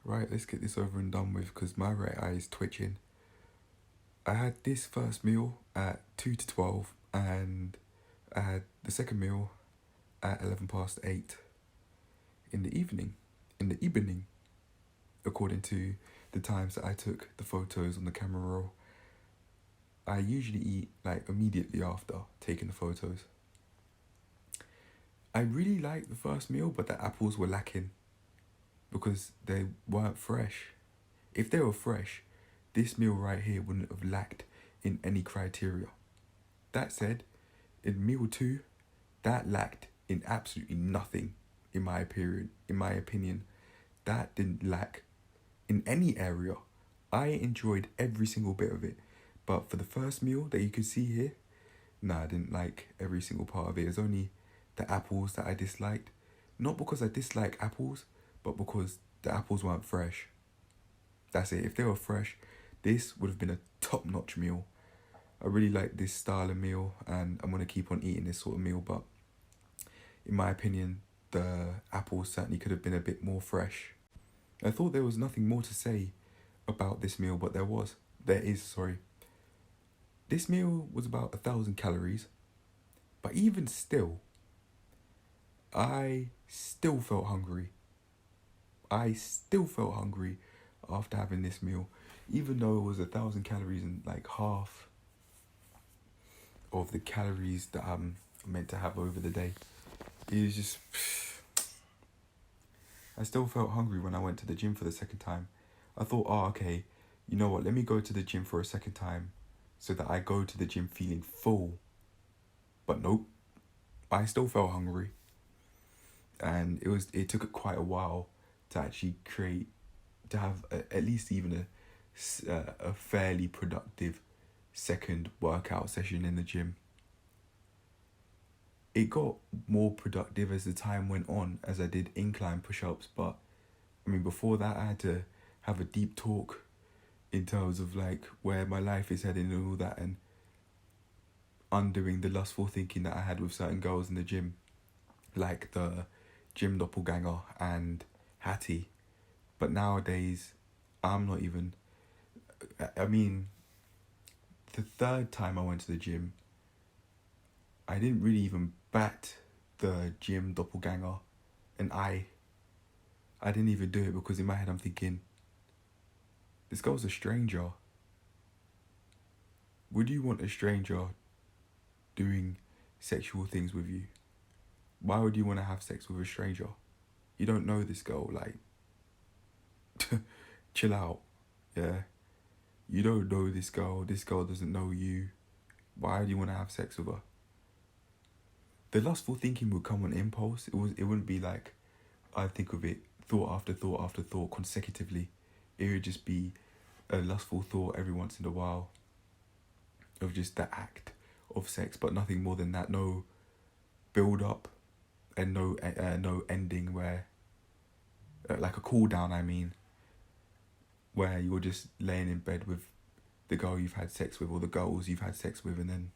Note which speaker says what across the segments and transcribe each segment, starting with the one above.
Speaker 1: Right, let's get this over and done with because my right eye is twitching. I had this first meal at 2 to 12 and I had the second meal at 11 past 8 in the evening. In the evening, according to the times that I took the photos on the camera roll. I usually eat like immediately after taking the photos. I really liked the first meal, but the apples were lacking because they weren't fresh. If they were fresh, this meal right here wouldn't have lacked in any criteria. That said, in meal two, that lacked in absolutely nothing, in my opinion. That didn't lack in any area. I enjoyed every single bit of it. But for the first meal that you can see here, nah, I didn't like every single part of it. It was only the apples that I disliked. Not because I dislike apples, but because the apples weren't fresh. That's it. If they were fresh, this would have been a top-notch meal. I really like this style of meal and I'm going to keep on eating this sort of meal, but in my opinion, the apples certainly could have been a bit more fresh. I thought there was nothing more to say about this meal, but there is, sorry. This meal was about 1,000 calories, but even still, I still felt hungry. I still felt hungry after having this meal, even though it was 1,000 calories and like half of the calories that I'm meant to have over the day. It was just, I still felt hungry when I went to the gym for the second time. I thought, oh, okay, you know what, let me go to the gym for a second time so that I go to the gym feeling full. But nope, I still felt hungry. And it took quite a while to actually to have at least even a fairly productive second workout session in the gym. It got more productive as the time went on as I did incline push-ups, but I mean before that I had to have a deep talk in terms of like where my life is heading and all that, and undoing the lustful thinking that I had with certain girls in the gym, like the gym doppelganger and Hattie. But nowadays, I'm not even. I mean, the third time I went to the gym, I didn't really even bat the gym doppelganger, and I didn't even do it because in my head I'm thinking, this girl's a stranger. Would you want a stranger doing sexual things with you? Why would you want to have sex with a stranger? You don't know this girl, like, chill out, yeah? You don't know this girl doesn't know you. Why do you want to have sex with her? The lustful thinking would come on impulse. It wouldn't be like, I think of it thought after thought after thought consecutively. It would just be a lustful thought every once in a while of just the act of sex, but nothing more than that. No build up and no ending where, like a cool down, I mean, where you're just laying in bed with the girl you've had sex with or the girls you've had sex with, and then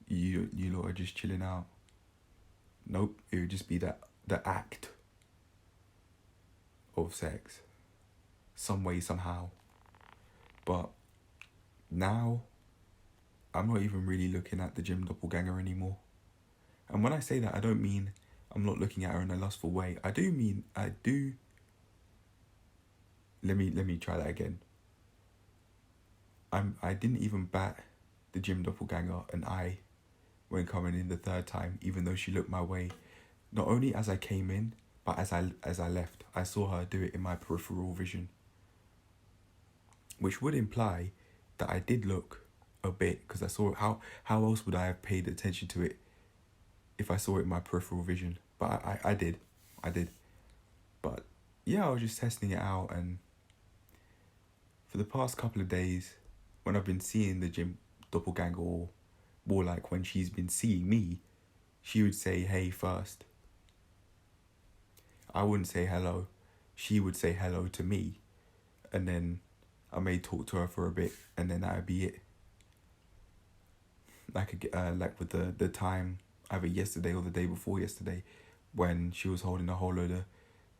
Speaker 1: you lot are just chilling out. Nope, it would just be the act of sex, some way, somehow. But now, I'm not even really looking at the gym doppelganger anymore. And when I say that, I don't mean I'm not looking at her in a lustful way. I do mean, let me try that again. I didn't even bat the gym doppelganger, and I when coming in the third time, even though she looked my way, not only as I came in, but as I left. I saw her do it in my peripheral vision, which would imply that I did look a bit, because I saw it. How else would I have paid attention to it if I saw it in my peripheral vision? But I did. But yeah, I was just testing it out, and for the past couple of days, when I've been seeing the gym doppelganger, or more like when she's been seeing me, she would say hey first. I wouldn't say hello. She would say hello to me, and then I may talk to her for a bit, and then that'd be it. Like with the time, either yesterday or the day before yesterday, when she was holding a whole load of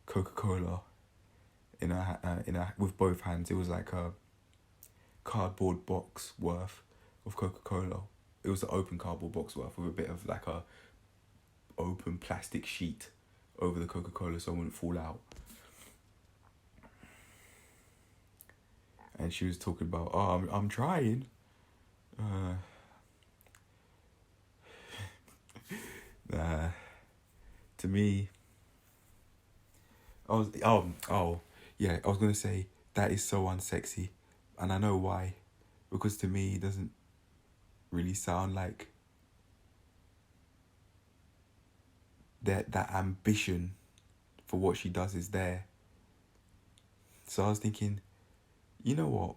Speaker 1: Coca-Cola with both hands. It was like a cardboard box worth of Coca-Cola. It was an open cardboard box worth with a bit of like a open plastic sheet over the Coca-Cola so it wouldn't fall out. And she was talking about, oh, I'm trying. To me, I was I was gonna say that is so unsexy, and I know why, because to me it doesn't really sound like that ambition for what she does is there. So I was thinking, you know what?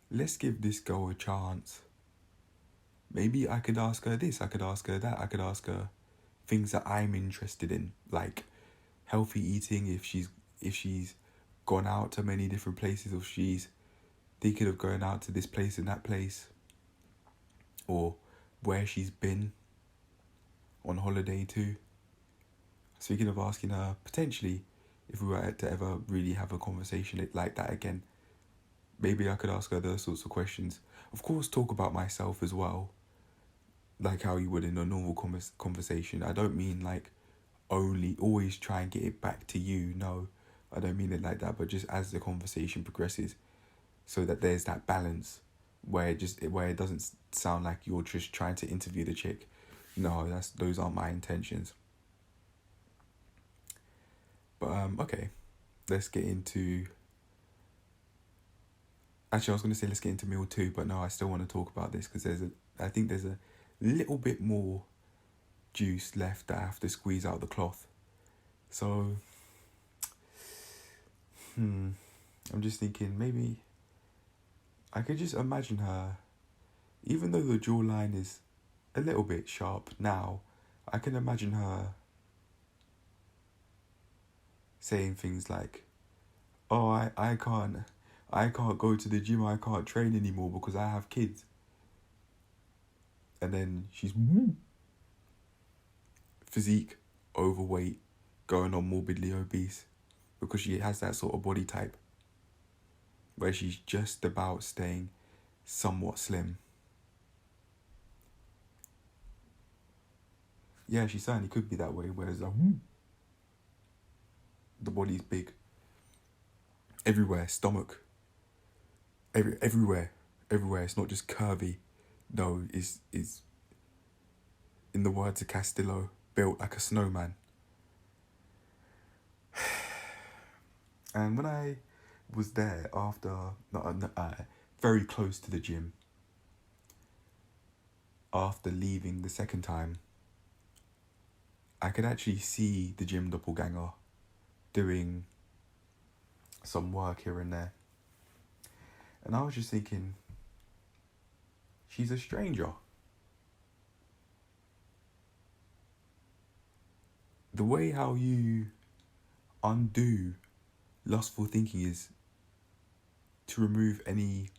Speaker 1: Let's give this girl a chance. Maybe I could ask her this, I could ask her that, I could ask her things that I'm interested in, like healthy eating, if she's gone out to many different places, or she's thinking of going out to this place and that place, or where she's been on holiday to. Speaking of asking her, potentially, if we were to ever really have a conversation like that again, maybe I could ask her those sorts of questions. Of course, talk about myself as well, like how you would in a normal conversation. I don't mean like only always try and get it back to you. No, I don't mean it like that. But just as the conversation progresses, so that there's that balance where it doesn't sound like you're just trying to interview the chick. No, those aren't my intentions. But okay, let's get into. Actually, I was gonna say let's get into meal 2, but no, I still want to talk about this because I think there's a little bit more juice left that I have to squeeze out of the cloth. So, I'm just thinking maybe I could just imagine her, even though the jawline is a little bit sharp now, I can imagine her saying things like, oh, I can't go to the gym, I can't train anymore because I have kids. And then she's physique, overweight, going on morbidly obese, because she has that sort of body type where she's just about staying somewhat slim. Yeah, she certainly could be that way, whereas the body's big. Everywhere, stomach. Everywhere. It's not just curvy. No, is in the words of Castillo, built like a snowman. And when I was there very close to the gym, after leaving the second time, I could actually see the gym doppelganger doing some work here and there. And I was just thinking, she's a stranger. The way how you undo lustful thinking is to remove any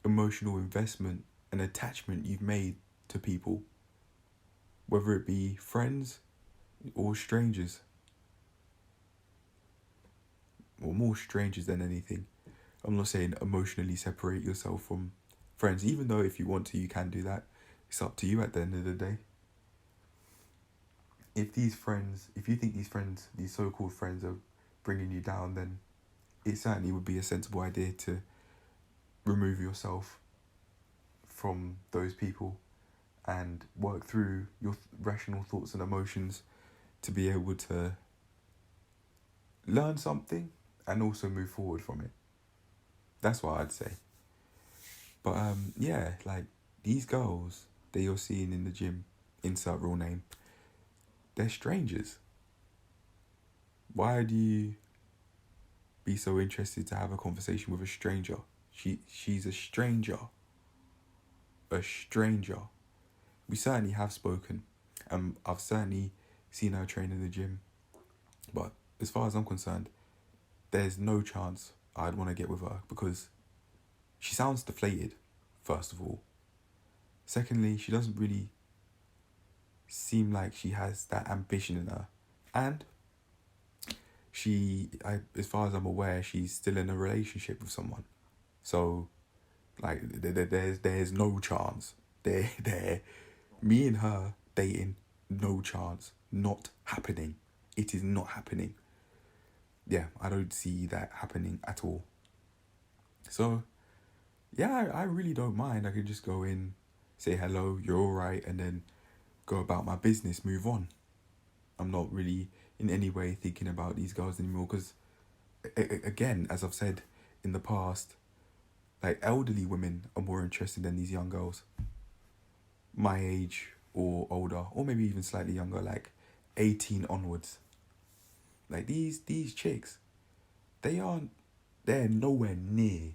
Speaker 1: emotional investment and attachment you've made to people, whether it be friends or strangers, or more strangers than anything. I'm not saying emotionally separate yourself from friends, even though if you want to, you can do that. It's up to you at the end of the day. If you think these so-called friends are bringing you down, then it certainly would be a sensible idea to remove yourself from those people and work through your rational thoughts and emotions to be able to learn something and also move forward from it. That's what I'd say. But yeah, like these girls that you're seeing in the gym, insert real name, they're strangers. Why do you be so interested to have a conversation with a stranger? She's a stranger. A stranger. We certainly have spoken. I've certainly seen her train in the gym. But as far as I'm concerned, there's no chance I'd want to get with her because she sounds deflated, first of all. Secondly, she doesn't really seem like she has that ambition in her. And as far as I'm aware, she's still in a relationship with someone. So, like, there's no chance. Me and her dating, no chance. Not happening. It is not happening. Yeah, I don't see that happening at all. So, yeah, I really don't mind. I can just go in, say hello, you're all right, and then go about my business, move on. I'm not really in any way thinking about these girls anymore because, again, as I've said in the past, like, elderly women are more interested than these young girls. My age or older, or maybe even slightly younger, like 18 onwards. Like, these chicks, they're nowhere near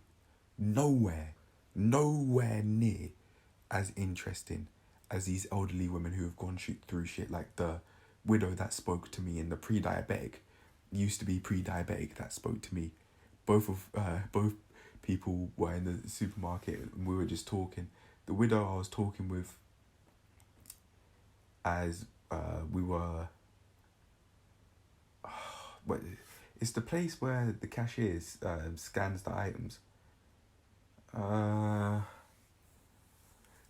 Speaker 1: as interesting as these elderly women who have gone through shit. Like the widow that spoke to me, and the pre-diabetic, used to be pre-diabetic, that spoke to me. Both people were in the supermarket and we were just talking. The widow I was talking with, as we were, what, it's the place where the cashiers scans the items.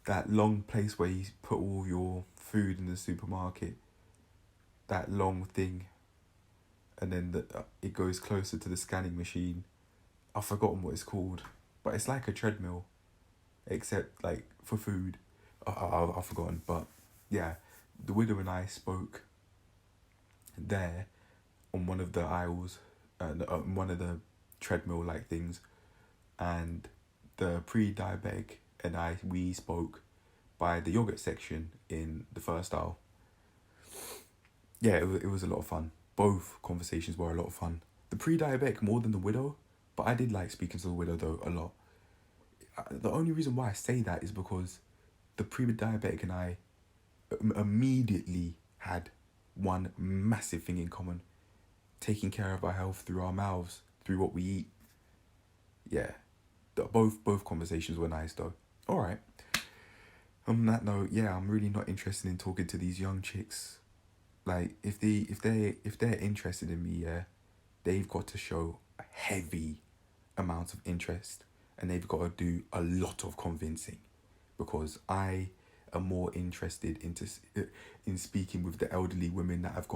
Speaker 1: That long place where you put all your food in the supermarket. That long thing. And then it goes closer to the scanning machine. I've forgotten what it's called. But it's like a treadmill. Except, like, for food. I've forgotten. But, yeah. The widow and I spoke there on one of the aisles. One of the treadmill-like things. And the pre-diabetic and we spoke by the yogurt section in the first aisle. Yeah, it was a lot of fun. Both conversations were a lot of fun. The pre-diabetic more than the widow, but I did like speaking to the widow though a lot. The only reason why I say that is because the pre-diabetic and I immediately had one massive thing in common: taking care of our health through our mouths, through what we eat. Yeah, both conversations were nice though. All right. On that note, yeah, I'm really not interested in talking to these young chicks. Like, if they're interested in me, yeah, they've got to show a heavy amount of interest, and they've got to do a lot of convincing, because I am more interested in speaking with the elderly women that have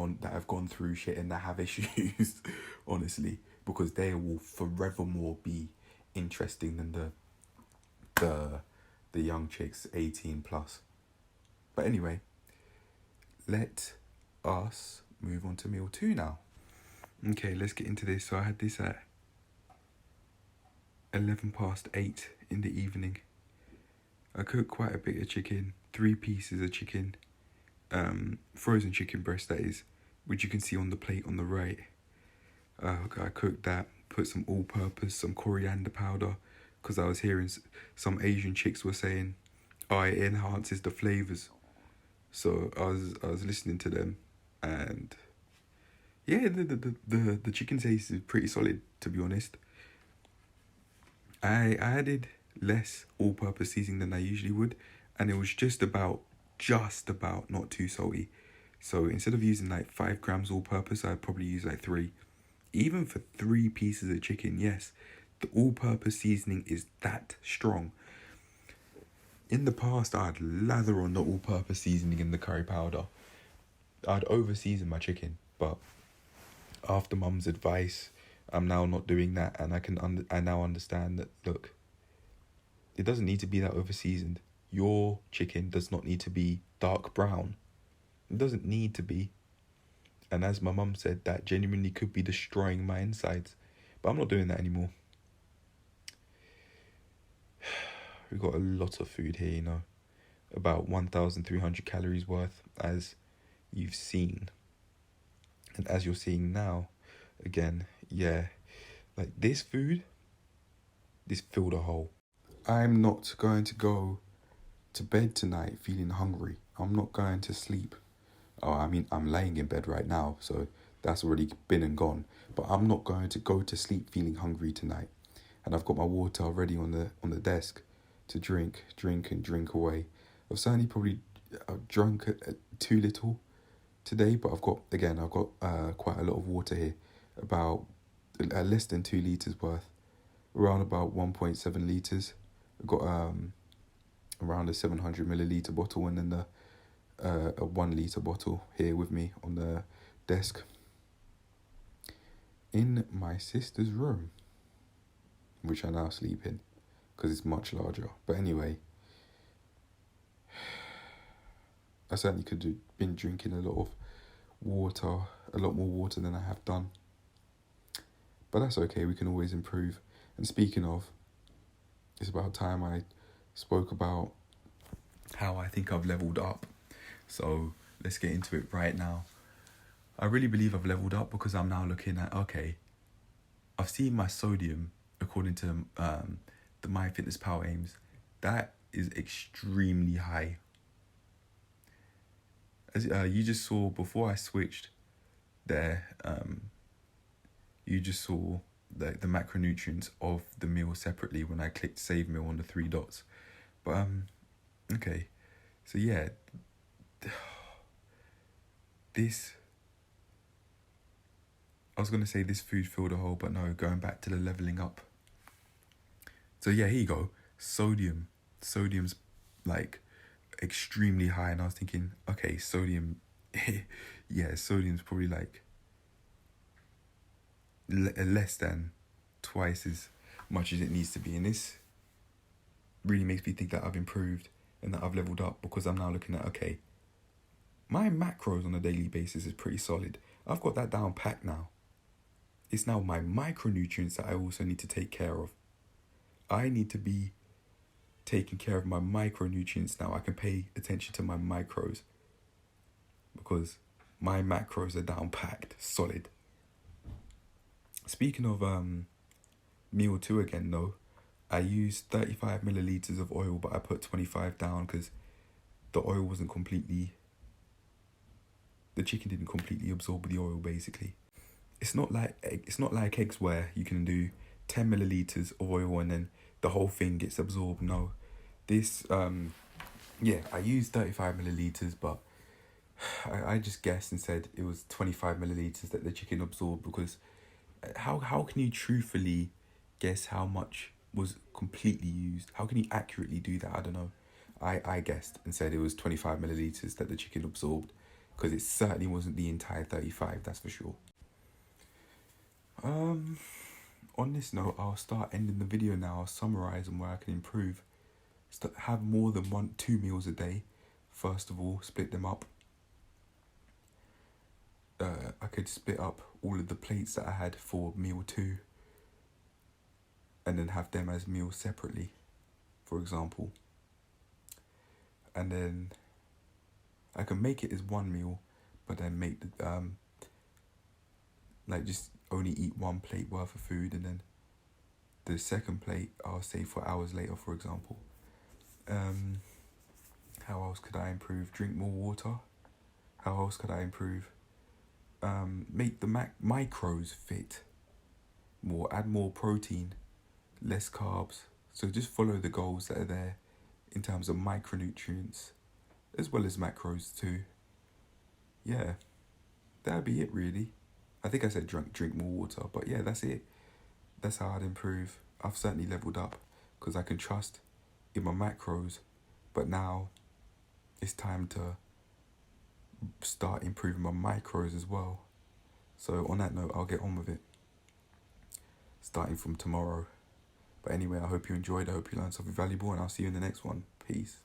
Speaker 1: gone through shit and that have issues, honestly, because they will forevermore be interesting than the young chicks 18 plus. But anyway, let us move on to meal 2 now. Okay, let's get into this. So I had this at 8:11 in the evening. I cooked quite a bit of chicken, 3 pieces of chicken, frozen chicken breast that is, which you can see on the plate on the right. I cooked that, put some all-purpose, some coriander powder, because I was hearing some Asian chicks were saying, oh, it enhances the flavours. So I was listening to them, and yeah, the chicken taste is pretty solid, to be honest. I added less all-purpose seasoning than I usually would, and it was just about not too salty. So instead of using like 5 grams all-purpose, I'd probably use like 3. Even for 3 pieces of chicken, yes, the all-purpose seasoning is that strong. In the past, I'd lather on the all-purpose seasoning in the curry powder. I'd over-season my chicken, but after Mum's advice, I'm now not doing that, and I now understand that, look, it doesn't need to be that over-seasoned. Your chicken does not need to be dark brown. It doesn't need to be. And as my mum said, that genuinely could be destroying my insides. But I'm not doing that anymore. We've got a lot of food here, you know. About 1,300 calories worth, as you've seen. And as you're seeing now, again, yeah, like this food, this filled a hole. I'm not going to go to bed tonight feeling hungry. I'm not going to sleep. Oh, I mean, I'm laying in bed right now, so that's already been and gone. But I'm not going to go to sleep feeling hungry tonight. And I've got my water already on the desk to drink away. I've certainly probably drunk too little today, but I've got quite a lot of water here. about less than 2 litres worth, around about 1.7 litres. I've got around a 700 milliliter bottle and then a 1 litre bottle here with me on the desk in my sister's room, which I now sleep in because it's much larger. But anyway, I certainly could have been drinking a lot more water than I have done. But that's okay, we can always improve. And speaking of, it's about time I spoke about how I think I've leveled up. So let's get into it right now. I really believe I've leveled up because I'm now looking at, okay, I've seen my sodium, according to the MyFitnessPal aims, that is extremely high. As you just saw before I switched there, you just saw the macronutrients of the meal separately when I clicked save meal on the 3 dots. But okay, so yeah, I was going to say this food filled a hole, but no, going back to the leveling up. So yeah, here you go. Sodium's like extremely high, and I was thinking, okay, sodium, yeah, sodium's probably like less than twice as much as it needs to be. And this really makes me think that I've improved and that I've leveled up, because I'm now looking at, okay, my macros on a daily basis is pretty solid. I've got that down packed now. It's now my micronutrients that I also need to take care of. I need to be taking care of my micronutrients now. I can pay attention to my micros because my macros are down packed, solid. Speaking of meal 2 again though, I used 35 milliliters of oil, but I put 25 down because the oil wasn't completely, the chicken didn't completely absorb the oil basically. It's not like eggs where you can do 10 milliliters of oil and then the whole thing gets absorbed. No, this, I used 35 milliliters, but I just guessed and said it was 25 milliliters that the chicken absorbed, because how can you truthfully guess how much was completely used? How can you accurately do that? I don't know. I guessed and said it was 25 milliliters that the chicken absorbed, because it certainly wasn't the entire 35, that's for sure. On this note, I'll start ending the video now. I'll summarize on where I can improve. Have more than 2 meals a day. First of all, split them up. I could split up all of the plates that I had for meal 2 and then have them as meals separately, for example. And then I can make it as 1 meal, but then make the just only eat 1 plate worth of food, and then the second plate I'll save for hours later, for example. How else could I improve? Drink more water. How else could I improve? Make the micros fit more, add more protein, less carbs. So just follow the goals that are there in terms of micronutrients as well as macros too. Yeah, that'd be it really. I think I said drink more water, but yeah, that's it. That's how I'd improve. I've certainly leveled up because I can trust in my macros, but now it's time to start improving my micros as well. So on that note, I'll get on with it starting from tomorrow. But anyway, I hope you enjoyed. I hope you learned something valuable, and I'll see you in the next one. Peace.